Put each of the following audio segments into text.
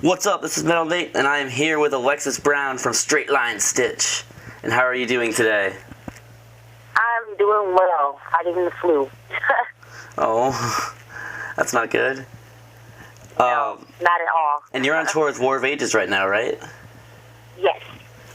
What's up? This is Metal Mutilation, and I am here with Alexis Brown from Straight Line Stitch. And how are you doing today? I'm doing well, fighting the flu. Oh, that's not good. No, not at all. And you're on tour with War of Ages right now, right? Yes.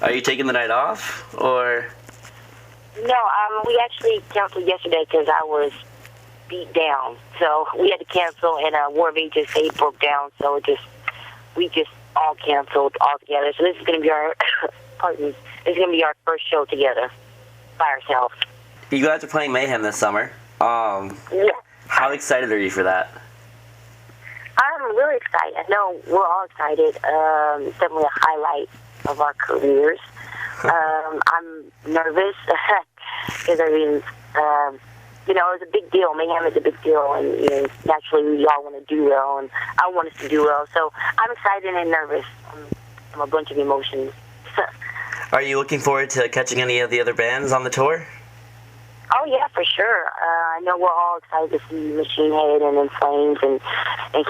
Are you taking the night off, or? No, we actually canceled yesterday because I was beat down. So we had to cancel, and War of Ages, they broke down, so we just all canceled all together. So this is going to be our, this is going to be our first show together by ourselves. You guys are playing Mayhem this summer. Yeah. How excited are you for that? I'm really excited. I know we're all excited. It's definitely a highlight of our careers. I'm nervous because, it's a big deal. Mayhem is a big deal, and naturally we all want to do well, and I want us to do well. So I'm excited and nervous. I'm a bunch of emotions. Are you looking forward to catching any of the other bands on the tour? Oh, yeah, for sure. I know we're all excited to see Machine Head and In Flames and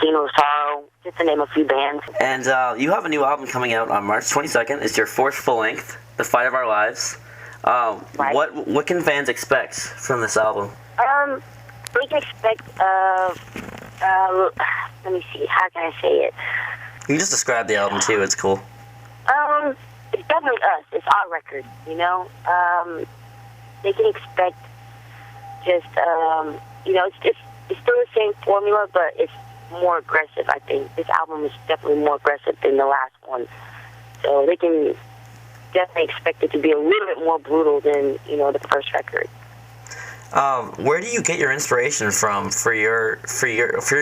Kino of Sorrow, just to name a few bands. And you have a new album coming out on March 22nd. It's your fourth full-length, The Fight of Our Lives. Right. What can fans expect from this album? They can expect, let me see, how can I say it? You can just describe the album, too. It's cool. It's definitely us. It's our record, They can expect just, it's still the same formula, but it's more aggressive, I think. This album is definitely more aggressive than the last one. So they can definitely expect it to be a little bit more brutal than, the first record. Where do you get your inspiration from for your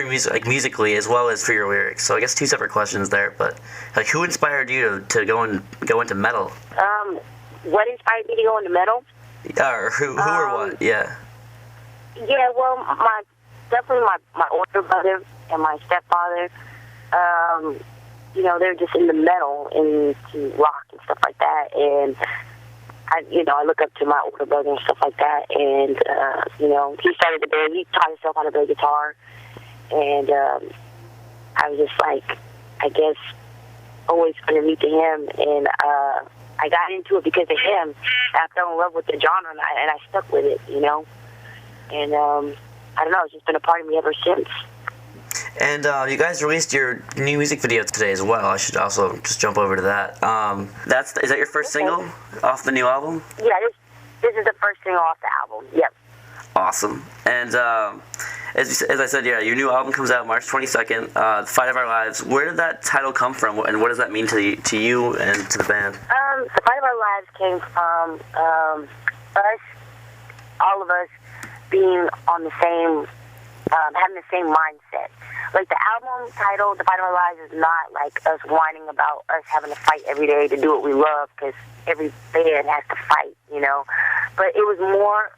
music, like musically as well as for your lyrics? So I guess two separate questions there, but like who inspired you to go into metal? What inspired me to go into metal? Or who or what? Yeah. Yeah, well, definitely my older brother and my stepfather, they're just into metal and to rock and stuff like that, and I look up to my older brother and stuff like that, and he started the band. He taught himself how to play guitar, and I was just like, I guess, always underneath to him, and I got into it because of him. I fell in love with the genre, and I stuck with it, and I don't know, it's just been a part of me ever since. And you guys released your new music video today as well. I should also just jump over to that. Is that your first single off the new album? Yeah, this is the first single off the album. Yep. Awesome. And as I said, yeah, your new album comes out March 22nd. The Fight of Our Lives. Where did that title come from, and what does that mean to you and to the band? The Fight of Our Lives came from us, all of us, being on the same, having the same mindset. Like, the album title, The Fight of Our Lives, is not like us whining about us having to fight every day to do what we love, because every band has to fight, But it was more,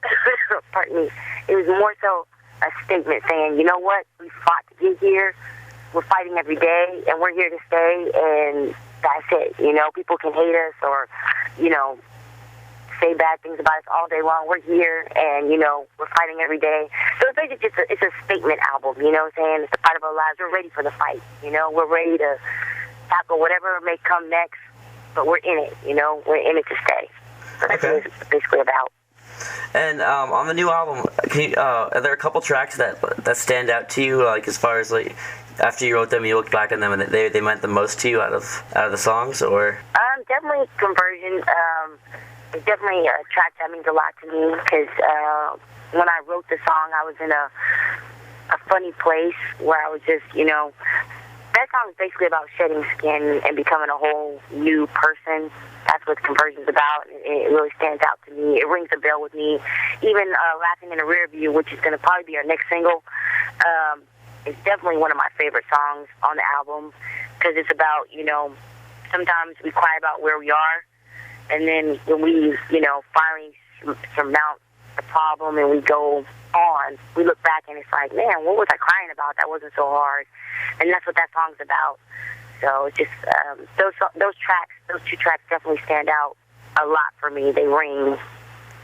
pardon me, it was more so a statement saying, you know what, we fought to get here, we're fighting every day, and we're here to stay, and that's it, People can hate us or, say bad things about us all day long. We're here, and, we're fighting every day. So it's basically it's a statement album, saying it's the fight of our lives. We're ready for the fight, We're ready to tackle whatever may come next, but we're in it, We're in it to stay. So that's what it's basically about. And on the new album, are there a couple tracks that stand out to you, like as far as like after you wrote them, you looked back on them, and they meant the most to you out of the songs, or? Definitely Conversion. It's definitely a track that means a lot to me because when I wrote the song, I was in a funny place where I was just, that song is basically about shedding skin and becoming a whole new person. That's what Conversion's about. It really stands out to me. It rings a bell with me. Even Laughing in the Rear View, which is going to probably be our next single, is definitely one of my favorite songs on the album because it's about, sometimes we cry about where we are, and then when we, finally surmount the problem and we go on, we look back and it's like, man, what was I crying about? That wasn't so hard. And that's what that song's about. So it's just those two tracks definitely stand out a lot for me. They ring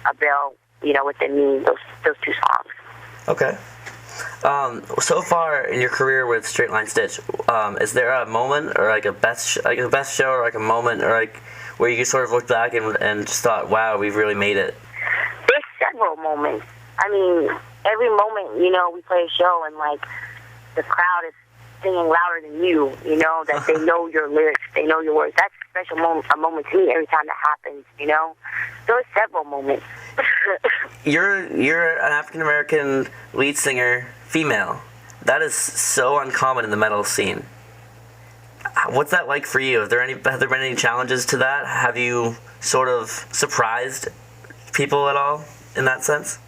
a bell, within me, those two songs. Okay. So far in your career with Straight Line Stitch, is there a moment or like a best show or like a moment or like where you sort of look back and just thought, wow, we've really made it? There's several moments. I mean, every moment, we play a show and like the crowd is singing louder than you, that they know your lyrics, they know your words. That's a special moment, to me every time that happens, There are several moments. You're an African American lead singer, female. That is so uncommon in the metal scene. What's that like for you? Have there been any challenges to that? Have you sort of surprised people at all in that sense?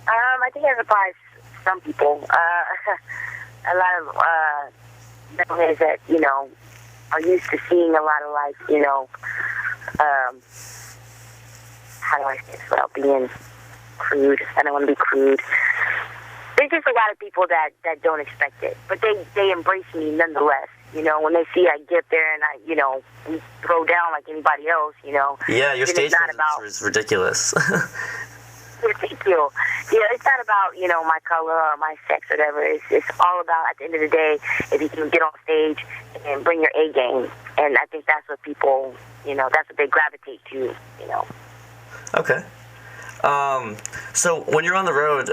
I think I surprised some people. A lot of metalheads that, are used to seeing a lot of like, how do I say this without being crude? I don't want to be crude. There's just a lot of people that don't expect it, but they embrace me nonetheless. When they see I get there and I, we throw down like anybody else, Yeah, your stage presence is ridiculous. Thank you. Yeah, it's not about, my color or my sex or whatever. It's all about, at the end of the day, if you can get on stage and bring your A game. And I think that's what people, that's what they gravitate to, Okay. So when you're on the road,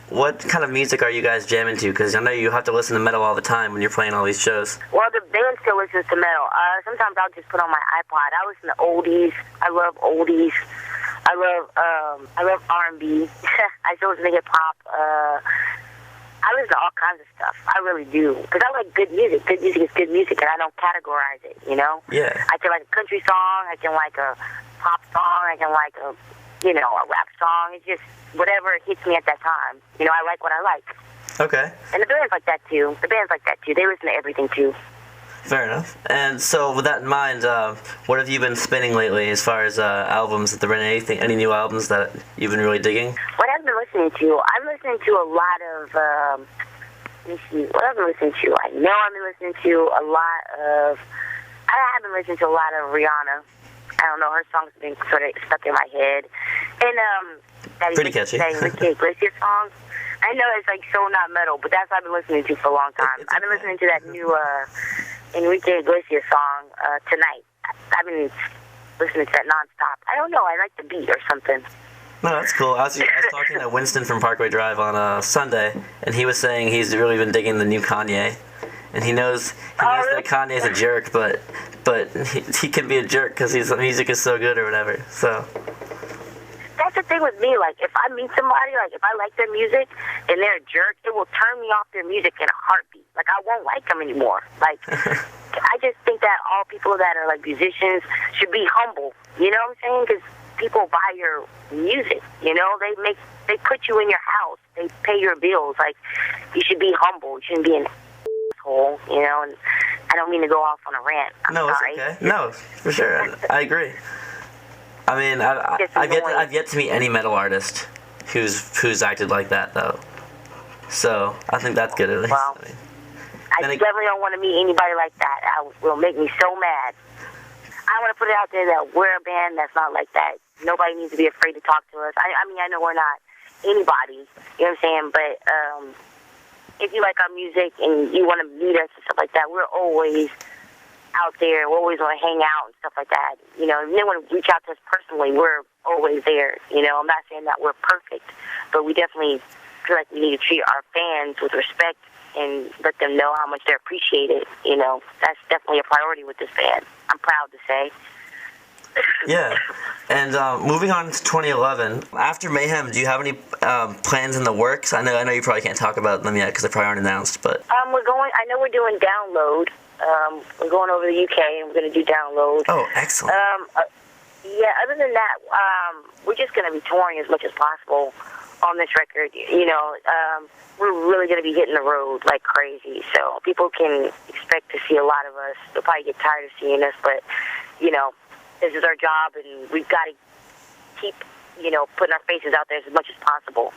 what kind of music are you guys jamming to? Because I know you have to listen to metal all the time when you're playing all these shows. Well, the band still listens to metal. Sometimes I'll just put on my iPod. I listen to oldies. I love oldies. I love R&B. I still listen to hip hop. I listen to all kinds of stuff. I really do. Because I like good music. Good music is good music, and I don't categorize it, Yeah. I can like a country song. I can like a pop song. I can like a rap song. It's just whatever hits me at that time. I like what I like. Okay. And the band's like that, too. They listen to everything, too. Fair enough. And so, with that in mind, what have you been spinning lately as far as albums? Have there been any new albums that you've been really digging? What I've been listening to? I'm listening to a lot of, let me see, what I've been listening to? I know I've been listening to a lot of, I have been listening to a lot of Rihanna. I don't know, her songs have been sort of stuck in my head. And, pretty catchy. That Enrique Iglesias song. I know it's like so not metal, but that's what I've been listening to for a long time. I've been listening to that new, Enrique Iglesias song tonight. I've been listening to that nonstop. I don't know. I like the beat or something. No, that's cool. I was talking to Winston from Parkway Drive on Sunday, and he was saying he's really been digging the new Kanye, and he knows that Kanye's a jerk, but he can be a jerk because his music is so good or whatever. So. That's the thing with me. Like, if I meet somebody, like, if I like their music and they're a jerk, it will turn me off their music in a heartbeat. Like, I won't like them anymore. Like, I just think that all people that are, like, musicians should be humble. You know what I'm saying? Because people buy your music, they put you in your house. They pay your bills. Like, you should be humble. You shouldn't be an asshole, and I don't mean to go off on a rant. I'm sorry. It's okay. No, for sure. I agree. I mean, I've yet to meet any metal artist who's acted like that, though. So I think that's good at least. Well, I definitely don't want to meet anybody like that. It will make me so mad. I want to put it out there that we're a band that's not like that. Nobody needs to be afraid to talk to us. I mean, I know we're not anybody, you know what I'm saying? But if you like our music and you want to meet us and stuff like that, we're always out there. We always want to hang out and stuff like that. If they want to reach out to us personally, we're always there. I'm not saying that we're perfect, but we definitely feel like we need to treat our fans with respect and let them know how much they're appreciated. That's definitely a priority with this band. I'm proud to say. Yeah. And moving on to 2011, after Mayhem, do you have any plans in the works? I know you probably can't talk about them yet because they probably aren't announced, but I know we're doing Download. We're going over to the UK and we're going to do Download. Oh, excellent. Yeah, other than that, we're just going to be touring as much as possible on this record. We're really going to be hitting the road like crazy, so people can expect to see a lot of us. They'll probably get tired of seeing us, but, this is our job, and we've got to keep, putting our faces out there as much as possible.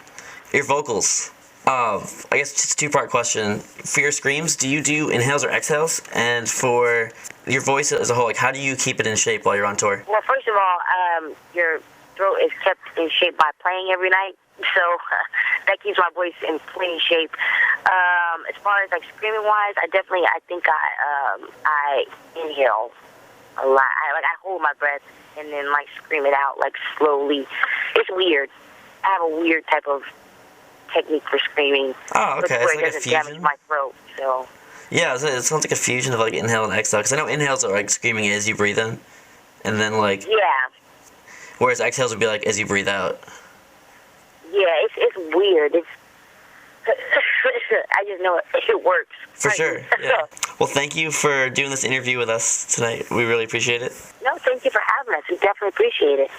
Your vocals. I guess just a two-part question. For your screams, do you do inhales or exhales? And for your voice as a whole, how do you keep it in shape while you're on tour? Well, first of all, your throat is kept in shape by playing every night. So that keeps my voice in clean shape. As far as like screaming wise, I think I inhale a lot. I hold my breath and then like scream it out like slowly. It's weird. I have a weird type of technique for screaming. Oh, okay. Where It's it like a doesn't damage fusion. my throat. So Yeah, it sounds like a fusion of like inhale and exhale. Because I know inhales are like screaming as you breathe in, and then like yeah. whereas exhales would be like as you breathe out. Yeah, it's weird. It's I just know it works. For sure. Yeah. Well, thank you for doing this interview with us tonight. We really appreciate it. No, thank you for having us. We definitely appreciate it.